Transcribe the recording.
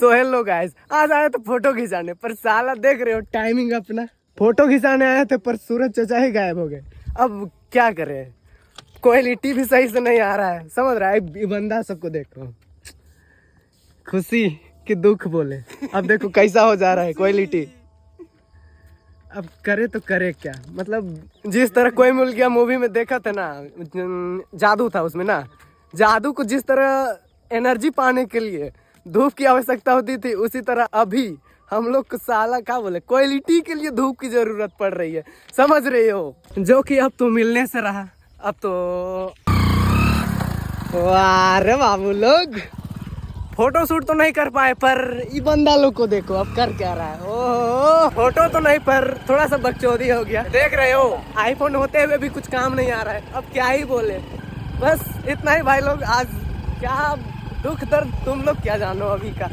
So hello guys, आज आया तो फोटो खिंचाने, पर साला देख रहे हो टाइमिंग अपना। फोटो खिंचाने आए थे पर सूरज चाचा ही गायब हो गए। अब क्या करें, क्वालिटी भी सही से नहीं आ रहा है, समझ रहा है। ये बंदा सबको देखो, खुशी कि दुख बोले। अब देखो कैसा हो जा रहा है क्वालिटी। अब करे तो करे क्या, मतलब जिस तरह कोई मिल गया मूवी में देखा था ना, जादू था उसमें ना, जादू को जिस तरह एनर्जी पाने के लिए धूप की आवश्यकता होती थी, उसी तरह अभी हम लोग को साला क्या बोले, क्वालिटी के लिए धूप की जरूरत पड़ रही है, समझ रहे हो। जो कि अब तो मिलने से रहा। अब तो वाह बाबू लोग, फोटो शूट तो नहीं कर पाए, पर ये बंदा लोग को देखो अब कर क्या रहा है। ओह, फोटो तो नहीं पर थोड़ा सा बकचोदी हो गया। देख रहे हो आईफोन होते हुए भी कुछ काम नहीं आ रहा है, अब क्या ही बोले। बस इतना ही भाई लोग, आज क्या दुख दर्द तुम लोग क्या जानो अभी का।